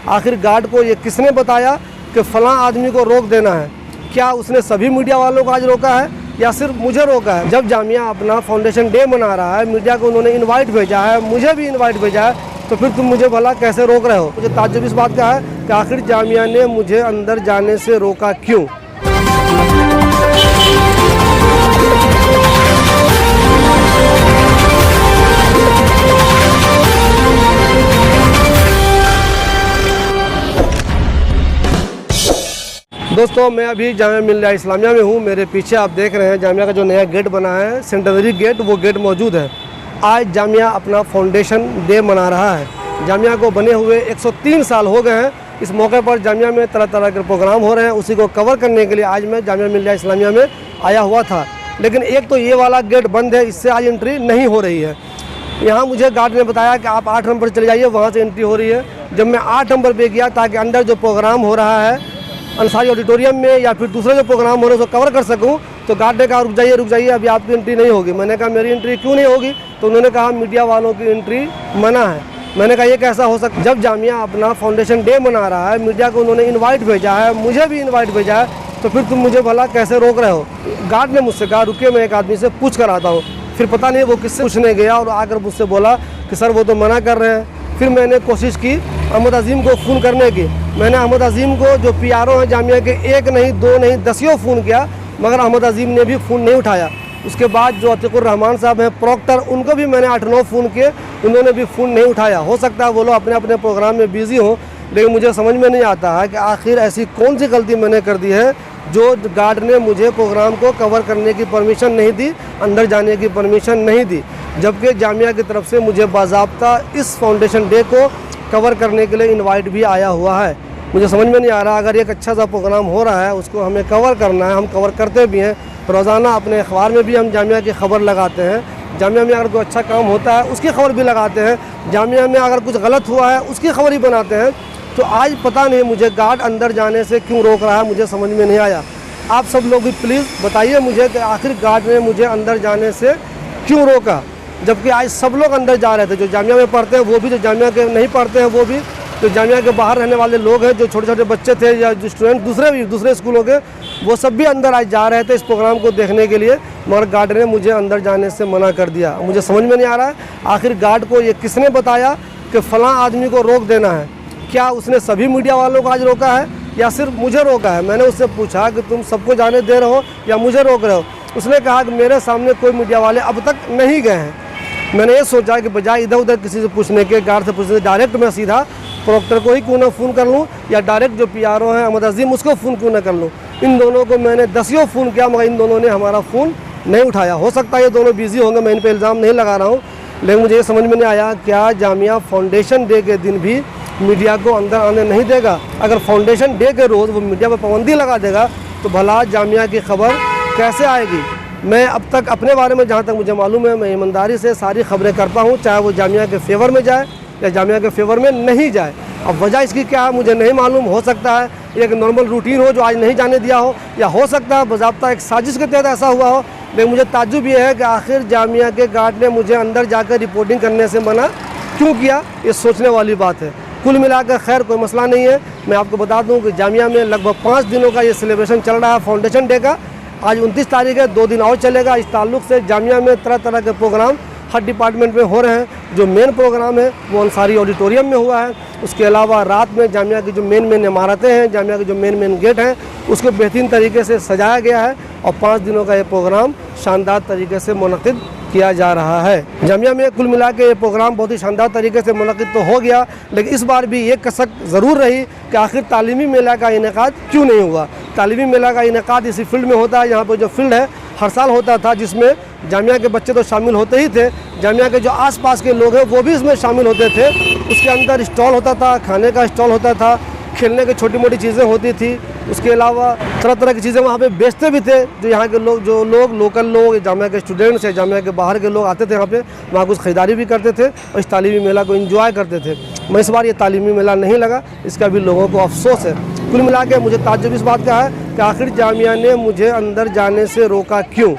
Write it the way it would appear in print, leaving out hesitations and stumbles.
आखिर गार्ड को ये किसने बताया कि फ़लाँ आदमी को रोक देना है? क्या उसने सभी मीडिया वालों को आज रोका है या सिर्फ मुझे रोका है? जब जामिया अपना फाउंडेशन डे मना रहा है, मीडिया को उन्होंने इनवाइट भेजा है, मुझे भी इनवाइट भेजा है, तो फिर तुम मुझे भला कैसे रोक रहे हो? मुझे ताज्जुब इस बात का है कि आखिर जामिया ने मुझे अंदर जाने से रोका क्यों? दोस्तों, मैं अभी जामिया मिल्लिया इस्लामिया में हूँ। मेरे पीछे आप देख रहे हैं जामिया का जो नया गेट बना है, सेंटेनरी गेट, वो गेट मौजूद है। आज जामिया अपना फाउंडेशन डे मना रहा है। जामिया को बने हुए 103 साल हो गए हैं। इस मौके पर जामिया में तरह तरह के प्रोग्राम हो रहे हैं। उसी को कवर करने के लिए आज मैं जामिया मिल्लिया इस्लामिया में आया हुआ था। लेकिन एक तो ये वाला गेट बंद है, इससे आज एंट्री नहीं हो रही है। यहाँ मुझे गार्ड ने बताया कि आप 8 नंबर चले जाइए, वहाँ से एंट्री हो रही है। जब मैं 8 नंबर पे गया ताकि अंदर जो प्रोग्राम हो रहा है अंसारी ऑडिटोरियम में या फिर दूसरे जो प्रोग्राम हो रहे हैं उसको कवर कर सकूं, तो गार्ड ने कहा रुक जाइए, अभी आपकी एंट्री नहीं होगी। मैंने कहा मेरी एंट्री क्यों नहीं होगी? तो उन्होंने कहा मीडिया वालों की एंट्री मना है। मैंने कहा ये कैसा हो सकता? जब जामिया अपना फाउंडेशन डे मना रहा है, मीडिया को उन्होंने इन्वाइट भेजा है, मुझे भी इन्वाइट भेजा है, तो फिर तुम मुझे भला कैसे रोक रहे हो? गार्ड ने मुझसे कहा रुकिए, मैं एक आदमी से पूछ कर आता हूँ। फिर पता नहीं वो किससे पूछने गया और आकर मुझसे बोला कि सर वो तो मना कर रहे हैं। फिर मैंने कोशिश की अहमद अजीम को फ़ोन करने की। मैंने अहमद अजीम को, जो PRO हैं जामिया के, 1 नहीं 2 नहीं 10 फ़ोन किया, मगर अहमद अजीम ने भी फ़ोन नहीं उठाया। उसके बाद जो अतीकुर रहमान साहब हैं प्रोक्टर, उनको भी मैंने 8-9 फ़ोन किए, उन्होंने भी फ़ोन नहीं उठाया। हो सकता है वो लोग अपने अपने प्रोग्राम में बिज़ी हों, लेकिन मुझे समझ में नहीं आता है कि आखिर ऐसी कौन सी गलती मैंने कर दी है जो गार्ड ने मुझे प्रोग्राम को कवर करने की परमिशन नहीं दी, अंदर जाने की परमिशन नहीं दी, जबकि जामिया की तरफ से मुझे बाज़ाब्ता इस फाउंडेशन डे को कवर करने के लिए इनवाइट भी आया हुआ है। मुझे समझ में नहीं आ रहा, अगर एक अच्छा सा प्रोग्राम हो रहा है उसको हमें कवर करना है, हम कवर करते भी हैं। रोज़ाना अपने अखबार में भी हम जामिया की खबर लगाते हैं। जामिया में अगर कोई अच्छा काम होता है उसकी खबर भी लगाते हैं। जामिया में अगर कुछ गलत हुआ है उसकी खबर ही बनाते हैं। तो आज पता नहीं मुझे गार्ड अंदर जाने से क्यों रोक रहा है, मुझे समझ में नहीं आया। आप सब लोग भी प्लीज़ बताइए मुझे कि आखिर गार्ड ने मुझे अंदर जाने से क्यों रोका, जबकि आज सब लोग अंदर जा रहे थे। जो जामिया में पढ़ते हैं वो भी, जो जामिया के नहीं पढ़ते हैं वो भी, जो जामिया के बाहर रहने वाले लोग हैं, जो छोटे छोटे बच्चे थे या जो स्टूडेंट दूसरे स्कूलों के, वो सब भी अंदर आज जा रहे थे इस प्रोग्राम को देखने के लिए, मगर गार्ड ने मुझे अंदर जाने से मना कर दिया। मुझे समझ में नहीं आ रहा है आखिर गार्ड को ये किसने बताया कि फ़लाँ आदमी को रोक देना है? क्या उसने सभी मीडिया वालों को आज रोका है या सिर्फ मुझे रोका है? मैंने उससे पूछा कि तुम सबको जाने दे रहे हो या मुझे रोक रहे हो? उसने कहा कि मेरे सामने कोई मीडिया वाले अब तक नहीं गए हैं। मैंने ये सोचा कि बजाय इधर उधर किसी से पूछने के, गार्ड से पूछने से, डायरेक्ट मैं सीधा प्रोक्टर को ही क्यों ना फ़ोन कर लूँ या डायरेक्ट जो PRO हैं अहमद अजीम, उसको फ़ोन क्यों ना कर लूँ। इन दोनों को मैंने 10 फ़ोन किया, मगर इन दोनों ने हमारा फ़ोन नहीं उठाया। हो सकता है ये दोनों बिज़ी होंगे, मैं इन पर इल्ज़ाम नहीं लगा रहा हूँ, लेकिन मुझे ये समझ में नहीं आया क्या जामिया फाउंडेशन डे के दिन भी मीडिया को अंदर आने नहीं देगा? अगर फाउंडेशन डे के रोज़ वो मीडिया पर पाबंदी लगा देगा तो भला जामिया की खबर कैसे आएगी? मैं अब तक अपने बारे में जहाँ तक मुझे मालूम है, मैं ईमानदारी से सारी खबरें करता हूँ, चाहे वो जामिया के फेवर में जाए या जामिया के फेवर में नहीं जाए। अब वजह इसकी क्या है मुझे नहीं मालूम। हो सकता है एक नॉर्मल रूटीन हो जो आज नहीं जाने दिया हो, या हो सकता है बाज़ाब्ता एक साजिश के तहत ऐसा हुआ हो। लेकिन मुझे ताज्जुब ये है कि आखिर जामिया के गार्ड ने मुझे अंदर जाकर रिपोर्टिंग करने से मना क्यों किया, ये सोचने वाली बात है। कुल मिलाकर खैर कोई मसला नहीं है। मैं आपको बता दूं कि जामिया में लगभग 5 दिनों का ये सेलिब्रेशन चल रहा है फाउंडेशन डे का। आज 29 तारीख है, 2 दिन और चलेगा। इस ताल्लुक़ से जामिया में तरह तरह के प्रोग्राम हर डिपार्टमेंट में हो रहे हैं। जो मेन प्रोग्राम है वो अंसारी ऑडिटोरियम में हुआ है। उसके अलावा रात में जामिया की जो मेन इमारतें हैं, जामिया के जो मेन गेट हैं, उसको बेहतरीन तरीके से सजाया गया है और 5 दिनों का ये प्रोग्राम शानदार तरीके से मुनक़िद किया जा रहा है। जामिया में कुल मिला के ये प्रोग्राम बहुत ही शानदार तरीके से मुनक़िद तो हो गया, लेकिन इस बार भी ये कसक ज़रूर रही कि आखिर तालीमी मेला का इनेकाद क्यों नहीं हुआ। तालीमी मेला का इनेकाद इसी फील्ड में होता है। यहाँ पर जो फील्ड है हर साल होता था, जिसमें जामिया के बच्चे तो शामिल होते ही थे, जामिया के जो आसपास के लोग हैं वो भी इसमें शामिल होते थे। उसके अंदर स्टॉल होता था, खाने का स्टॉल होता था, खेलने की छोटी मोटी चीज़ें होती थी। उसके अलावा तरह तरह की चीज़ें वहाँ पे बेचते भी थे। जो यहाँ के लोग, जो लोग लोकल लोग, जामिया के स्टूडेंट्स या जामिया के बाहर के लोग आते थे यहाँ पे, वहाँ कुछ ख़रीदारी भी करते थे और इस तालीमी मेला को एंजॉय करते थे। मैं इस बार ये तालीमी मेला नहीं लगा, इसका भी लोगों को अफसोस है। कुल मिला के मुझे ताज्जुब इस बात का है कि आखिर जामिया ने मुझे अंदर जाने से रोका क्यों।